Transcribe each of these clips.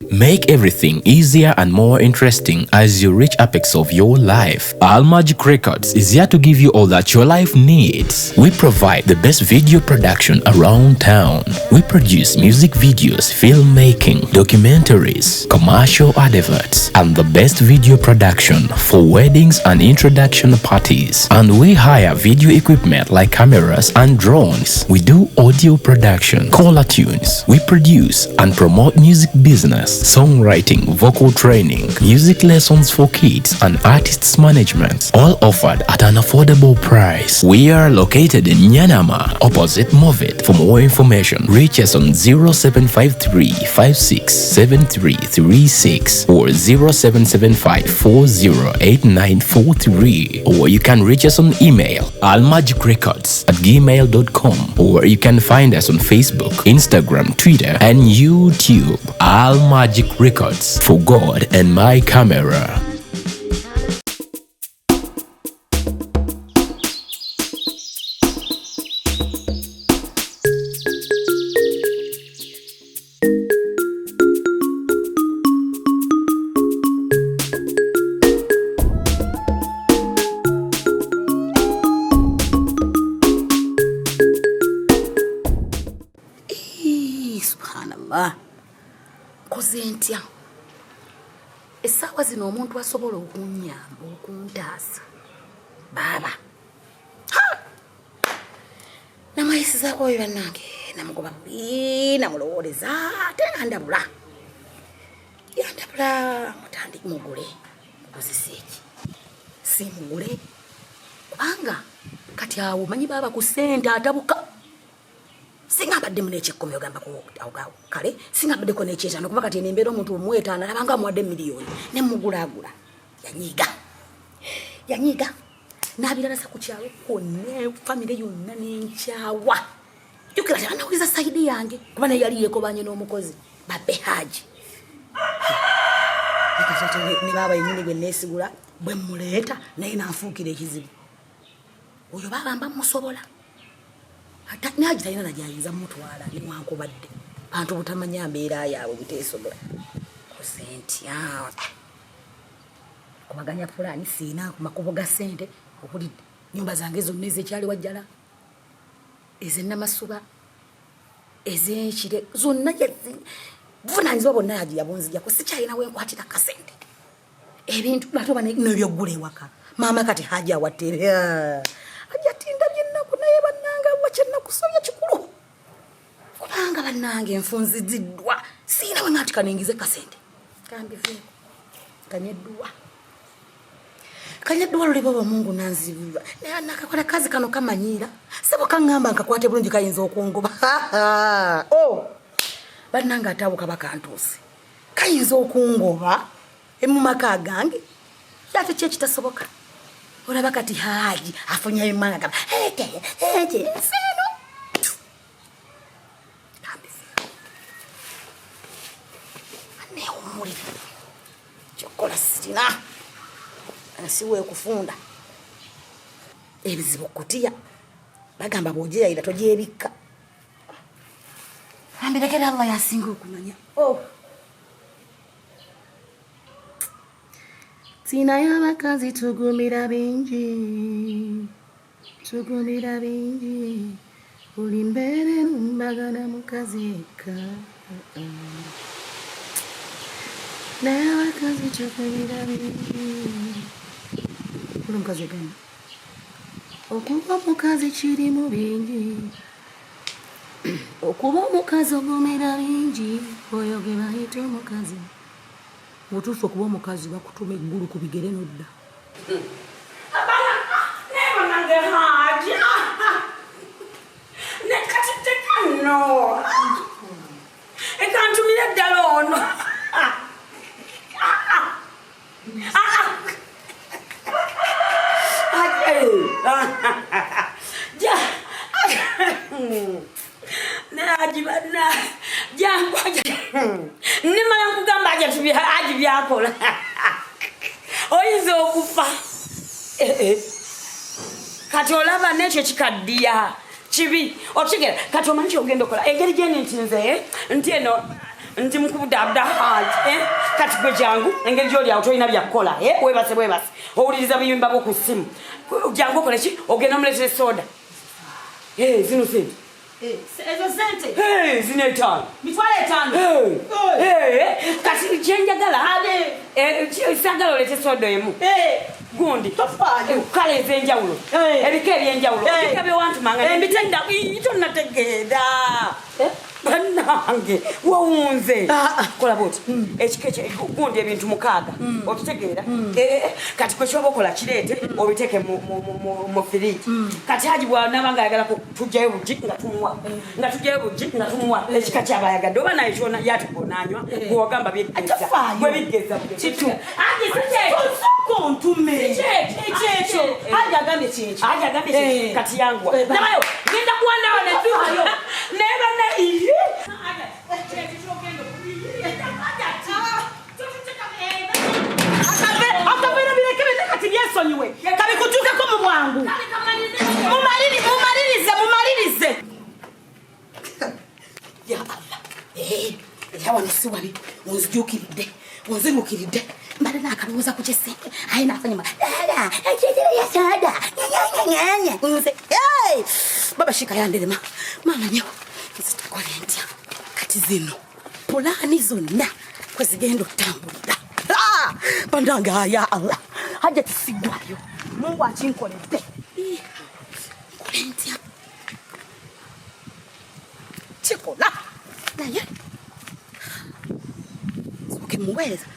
Make everything easier and more interesting as you reach apex of your life. Al Magic Records is here to give you all that your life needs. We provide the best video production around town. We produce music videos, filmmaking, documentaries, commercial adverts, and the best video production for weddings and introduction parties. And we hire video equipment like cameras and drones. We do audio production, caller tunes. We produce and promote music business, songwriting, vocal training, music lessons for kids, and artists management, all offered at an affordable price. We are located in Nyanama, opposite Movit. For more information, reach us on 0753 567336 or 0775 408943, or you can reach us on email almagicrecords@gmail.com, or you can find us on Facebook, Instagram, Twitter, and YouTube. Al Magic Records, for God and my camera. Subhanallah. Kuzentia. Esawa zino omuntu asobola okunyamba okuntaasa. Baba. Ha! Namayisizaako oyo bannange namugoba namulowoleza ate ndabula. Yandabula mutandi mugule. Mukuziseeki. Si mugule. Kubanga kati awo manyi baba ku ssente atabuka. Singa badde munekikumi ogamba ko kale singa badde ko nekyetano kuba kati nembeera omuntu omwetaana labanga muwadde miliyoni ne mugulagula yanyiga nabiralasa ku kyalo konne family yonna nenkyawa yukira tana kuiza saidi yange kuba ne yali yekobanye n'omukozi babbe Haji nikasata ne baba yenyini gwe nesigula bwe muleeta naye nanfuukira ekizibu oyo baba mba musobola ata naji talina najayinza mutwala ni wankobadde bantu butamanya mbeera yaabwe biteesobola ku sente awo kubaganya fulani sina ku makubo ga sente okuli nyumba zange zonna ezekyali wajjala ez'Namasuba ez'Ekire zonna vunanyizibwa bonna yaji yabunzija ku sikyalina wenkwatira kasente ebintu natoba n'ebyoggula ewaka maama kati Haji awatere ajatinda byennaku naye bannanga wacyenna kusobya kikulu kubanga bannange nfunziziddwa siina we ngati kaningize kasente kambiveeko kanyeddwa luli baba Mungu nanzibulwa naye nakakola kazi kano kamanyira sebo kaŋŋamba nkakwate bulungi kayinza okungoba bannanga atabuka bakantuuse kayinza okungoba emumaka gange yate kyekitasoboka olaba kati Haji afunye emanga kaba seno ane umuli chokola sina asiwe kufunda ebizibu kutiya bagamba bojera ila tojeebika ambelekera Allah yasinga okumanya Tina y'abakazi tugumira bingi buli mbeere mbagana mukazi eka naye abakazi tugumira bingi buli mukazi gana okuba omukazi kirimu bingi okuba omukazi ogumira bingi oyo ge bayita omukazi Mutufu kuba mukazi bakutuma eggulu ku bigere nodda. Abana nebo nange Haji. Ne kati tekano. Ekantumira ddala ono. Ajibana jangu nimala kugamba aje tubya aje byakola oyizo okufa kati olaba nekyo kikaddiya kibi okigera kati omanyi ogenda okola engeri gye ntinze nti eno Ndi mkubuda Haji kati gwe jangu engeri gy'oli awo tolina byakukola webase owuliriza biyimba bwo ku ssimu jangu okole ki ogenda omuleetera soda zino sente ezo sente zino 5 mitwalo 5 kati kyenjagala sagala olete soda emu gundi kale ez'enjawulo ebika ebyenjawulo ebika byewantumanga embitenda itonategeera Banange wawunze kola boti ekikeche gundi ebintu 6 okitegeera kati kwe kyoba okola kirete obiteke mu fridge kati Haji bwanabanga ayagala kutujjayo buji nga tumuwa ekikache abayagadde oba naye kyona yatugonanywa bwogamba byegeza bwe bigeza kitu Haji soko ntume ekyecho Haji agambe kyecho kati yangu nayo ngenda kuwanawo ne tuhayo neba na iye kabikutuka ko mu bwangu mumalirize ya Allah yawa nisiwali unzirukiridde mbale nakalowooza ku kyesente aye nafanya baba shika yanderema mama nyo nzitukole ntya kati zino pulani zonna kwezigenda okutambulira bandanga ya Allah Hajjat sigwayo Mungu achinkoledde nkole ntya kikola naye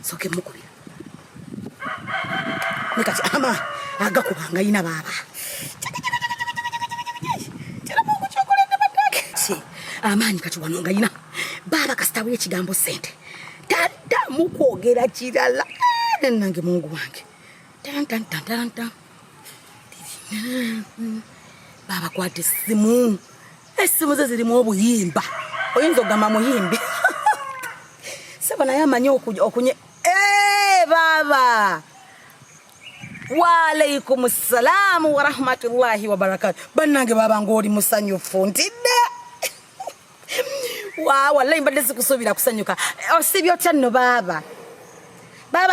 soke mukubira nikati ama agakubanga ina baba amaanyi kati wanonga ina baba kasitawe ekigambo sente tadda mukwogera kirala nange Mungu wange tan baba kwate essimu ze zirimu obuyimba oyinza ogamba muyimbi sebo naye amanyi okunye baba wa alaikum salamu wa rahmatullahi wa barakatuh banange baba ngoli musanyufu ntidde wallahi mbadde sikusubira kusanyuka osibyo tanno baba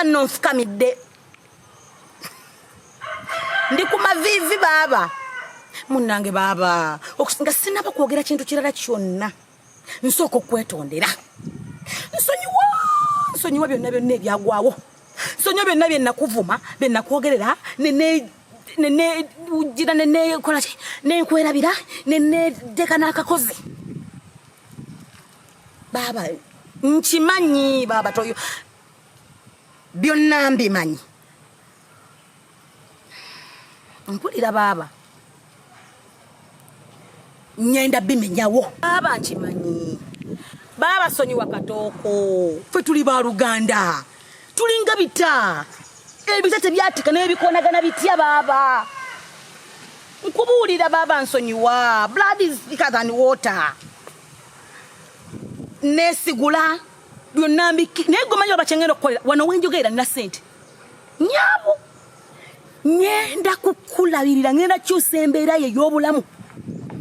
nonfukamidde ndi ku mavivi baba munange baba nga sinaba kwogera kintu kirala kyonna nsooka okwetondera nsonyiwa byonna ebyagwawo nsonyiwa byonna byenakuvuma byenakwogerera ujira kola ki nenkwerabira deka n'akakozi baba nkimanyi baba toyo byonna mbimanyi mpulira baba nyenda bimenyawo baba nkimanyi baba sonyiwa katooko fe tuli ba Luganda tulinga bita ebita tebyatika n'ebikonagana bitya baba nkubuulira baba nsonyiwa blood is thicker than water nesigula byonna negomanyi oba kyengenda okukolera wano wenjogera nina sente nyabo ngenda kukulabirira ngenda kyusa embeera ye y'obulamu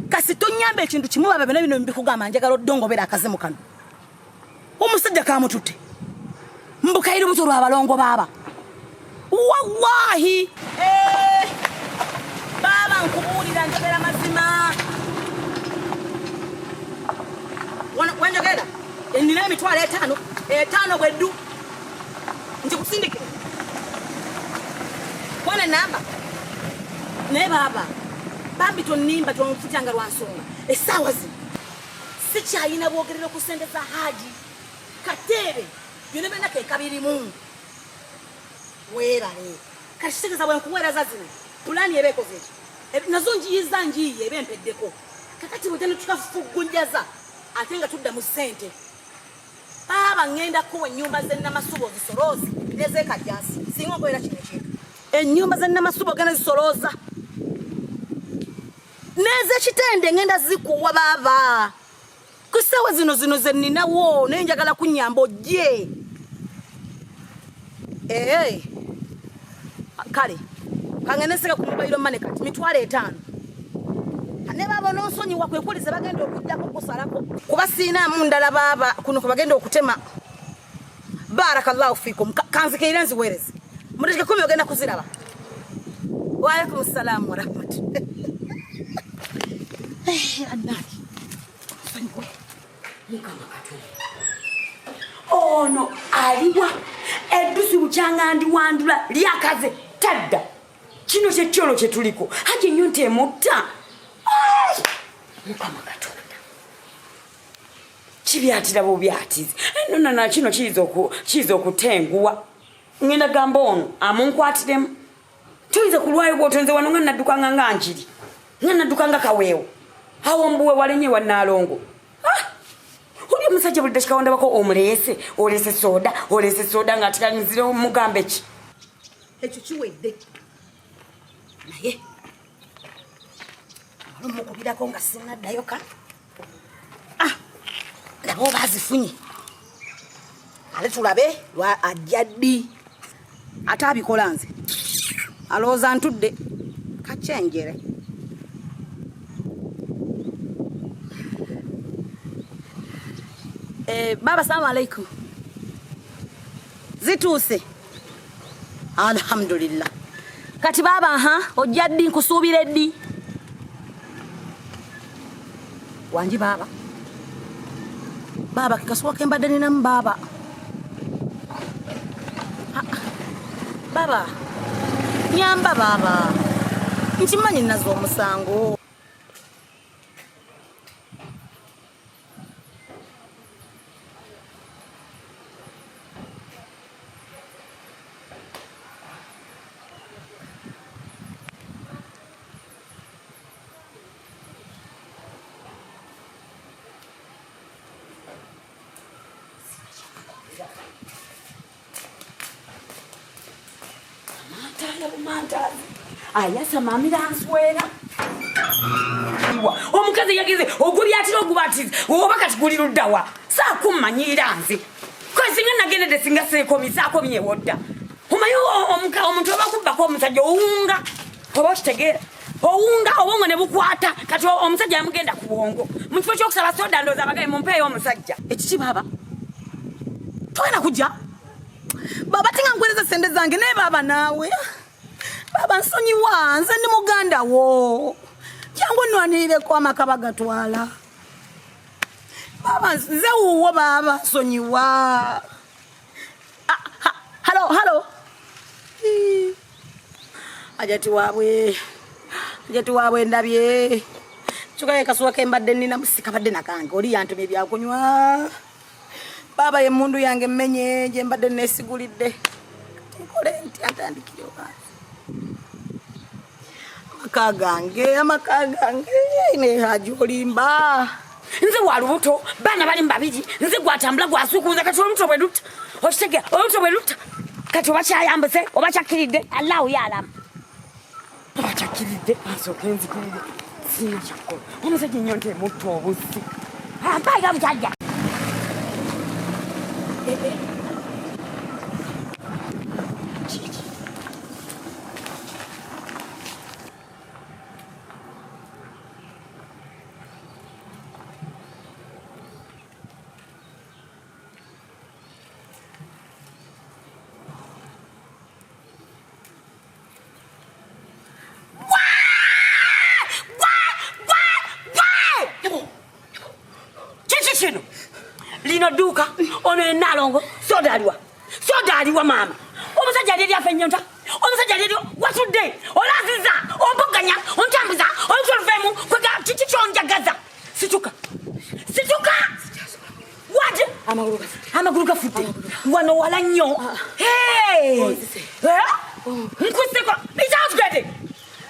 kasi tonyamba ekintu kimu baba byonna bino mbikugamba njagala oddongobera akazimu kano omusajja kamututte mbukayiri buto lw'abalongo baba wallahi baba nkubuulira njogera mazima wenjogera nina emitwalo 5 bweddu ntikusindikira wana namba naye baba bambi tonimba tonfutanga lwa nsonga essaawa zino sikyayina bwogerero ku sente za Haji Teebe byonna byonna kekabirimu weerale kati kitegeeza bwe nkuweeraza zino pulaani eba ekoze eki nazo njiyiye eba empeddeko kakati bwe tene tukafuggunjaza ate nga tudda mu ssente baba ngenda kuwa ennyumba z'ennamasubo zisolooza n'ez'ekajjansi singa nkolera kino ekintu ennyumba z'ennamasubo gana zisolooza n'ez'ekitende ngenda zikuwa baba kussaawa zino ze nninawo naye njagala kunnyamba ojje kale kange neseka ku mobayiro mane kati mitwalo 5 Ne baba n'onsonyi wakwekuliza bagenda okujjako kusalako kuba siinaamu ndala baba kuno kwe bagenda okutema. Barakallahu fikum kanzikeire nziweereze muteke kumi ogenda kuziraba. Wa alaikum salaam wa rahmatullahi. Anaki oh no aliwa eddusi bukyangandi wandula lyakaze tadda kino kyekyolo kyetuliko Haji nnyo ntemutta Mukama Katonda kibyatira bubyatizi nona kino kizo okutenguwa ngenda gamba ono amunkwatiremu tuyize kulwayo gwotonze wano nga nadduka nga njiri nga nadduka nga kaweewo awo mbuwe walenye wa Nalongo uli musajja bulidde kikaonda bako omulese olese soda nga atikanyizire mugambe ki ekyo kiwedde naye olumukubirako nga sinaddayo ka nabo bazifunye ale tulabe lwa ajja ddi ate abikola nze alowooza ntudde kacyenjere. Baba salamu alaikum. Zituuse. Alhamdulillah. Kati baba ojja ddi nkusuubire ddi? Wanji baba. Baba kikasuwa kembadde ninamu baba. Baba. Nyamba baba. Nkimanyi nazo omusango. Ayasa mamira answera omukazi yagize ogubyatira ogubatiza oba kati guli luddawa saakummanyira nze kwesinga nagendedde singa seekomisaako myewodda omanyi omuntu oba kubbako omusajja owunga oba okitegeera owunga obwongo ne bukwata kati omusajja yamugenda ku bwongo mu kifo ky'okusaba soda ndooza abagaye mumpeeyo omusajja ekiki baba togenda kujja baba tinga nkwereza sente zange naye baba naawe baba nsonyiwa nze ndi muganda wo jangu nnwanireko amaka bagatwala baba nze wuwo baba nsonyiwa halo Hajjat waabwe ndabye kyukaye kasuwa kembadde nina musika badde nakange oli yantumye ebyakunywa baba ye mundu yange mmenye gye mbadde nesigulidde nkole nti atandikire amaka gange ne Haji olimba nze walubuto bana bali mbabiri nze gwatambula gwasukunza kati olubuto bwe lutta okitege olubuto bwe lutta kati oba kyayambuse oba kyakkiridde Allahu yalamu oba kyakkiridde asooke nzikirire sina kyakkola omusajja nnyo ntemutta obusi ampaaga bukyajja lino Dduuka ono Nalongo soda aliwa mama omusajja liri afenyonta omusajja liri watudde olaziza omboganya ontambuza olufemu kwega kiki kyonjagaza situka what amagulu gafudde wano wala nnyo nkuseko bizaatugede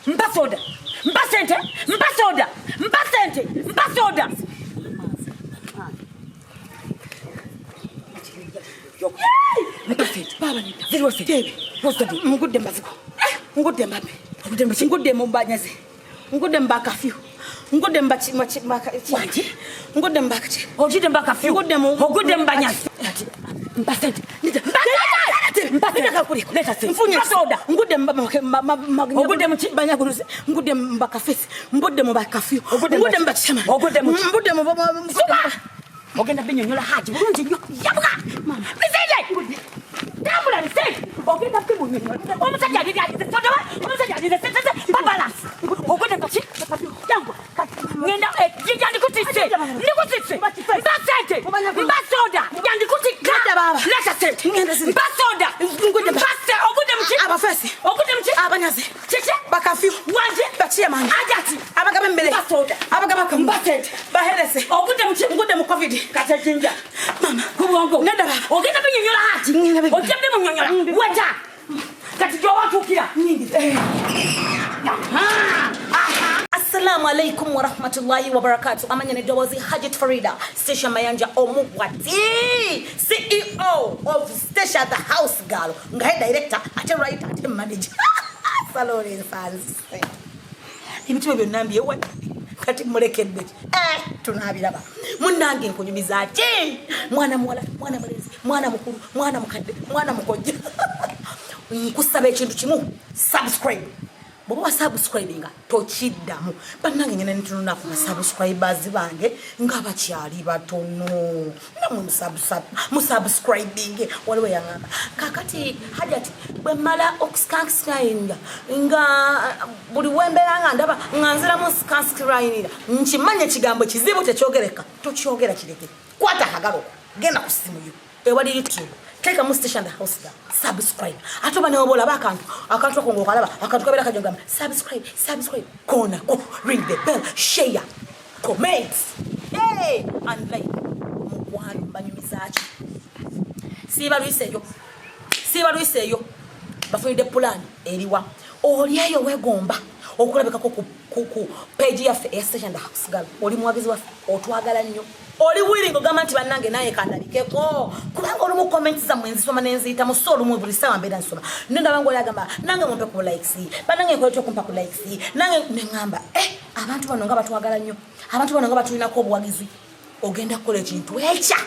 mpa soda mpa sente baba nita zero Teebe postadi ngudde mbaziko ngudde mbabe ngudde mumbanyaze ngudde mbakafyu ngudde mbakati ngudde mbakati ojide mbakafyu ngudde mbanyaze mbasente Mbaka kuliko. Mfunye soda. Ngude ngude mchibanya kuruze. Ngude mbaka fesi. Mbude mbaka fio. Ngude mbaka chama. Ngude mbaka ogenda binyonyola Haji. Bulungi nnyo. Yabuka. Mama. Misije. Tambula misije. Ogenda binyonyola. Omusajja ali soda. Omusajja ali babala. Ogenda kachi. Yangu. Ngenda jinja ndikutise. Ndikutise. Mbasente. Mbasoda. Ndikutise. Baba. Leta sente. Mbasoda. Ngude mbaste. Ogude mchi. Abafesi. Ogude mchi. Abanyaze. Chiche. Bakafiu. Wanje. Bachiye manga. Hajjat. Abagaba mbele. Mbasoda. Abagaba kamba. Mbasente. Baherese. Ogude mchi. Ngude mu COVID. Kate jinja. Mama. Kubongo. Nenda baba. Ogenda binyonyola Haji. Ogenda binyonyola. Weta. Kati jo watu kila. Nyingi. Assalamu alaikum wa rahmatullahi wa barakatuh. Amanya ni Dowazi Hajjat Farida, Stecia Mayanja Muba, CEO of Stecia the House Girl. Ngai director, ate writer, ate manager. Salone fans. Imitu byo nambiye we. Kati mulekedde. Tunabiraba. Munange nkunyumiza ati. Mwana mwala, mwana mulezi, mwana mukuru, mwana mukadde, mwana mukojja. Nkusaba ekintu kimu, subscribe. Boba subscribinga tochiddamu bannange nyene ntununa ku subscribers bange ngaba kyali batono namwe musubscribing waliwe yangamba kakati Hajjat bwe mala okusubscribinga nga buli wembera ndaba nganzira mu subscribinga nchimanye kigambo kizibu tekyogereka tokyogera kireke kwata kagalo genda ku simu yo ewali YouTube Take a Stecia the House Girl. Subscribe. Atoba ne obola bakantu. Akantu ko ngokalaba. Akantu kabera kajongama. Subscribe. Kona ko ring the bell. Share. Comment. Hey, and like. Mukwani banyumizachi. Siba luiseyo. Bafuide plan eriwa. Oliyeyo wegomba. Okulabeka ko ku page ya Stecia the House Girl. Oli mwagizi wa otwagala nnyo. Oli willing ogamba nti bannange naye kandalikeko kubanga oli mu comments za mwenzi soma nenziyita mu solo mu buli sawa mbeera nsoma nenda bangu oli agamba nange mumpe ku likes bannange nkoletwa kumpa ku likes nange nengamba abantu bano nga batwagala nnyo abantu bano nga batulinako obuwagizi ogenda kukola ekintu ekya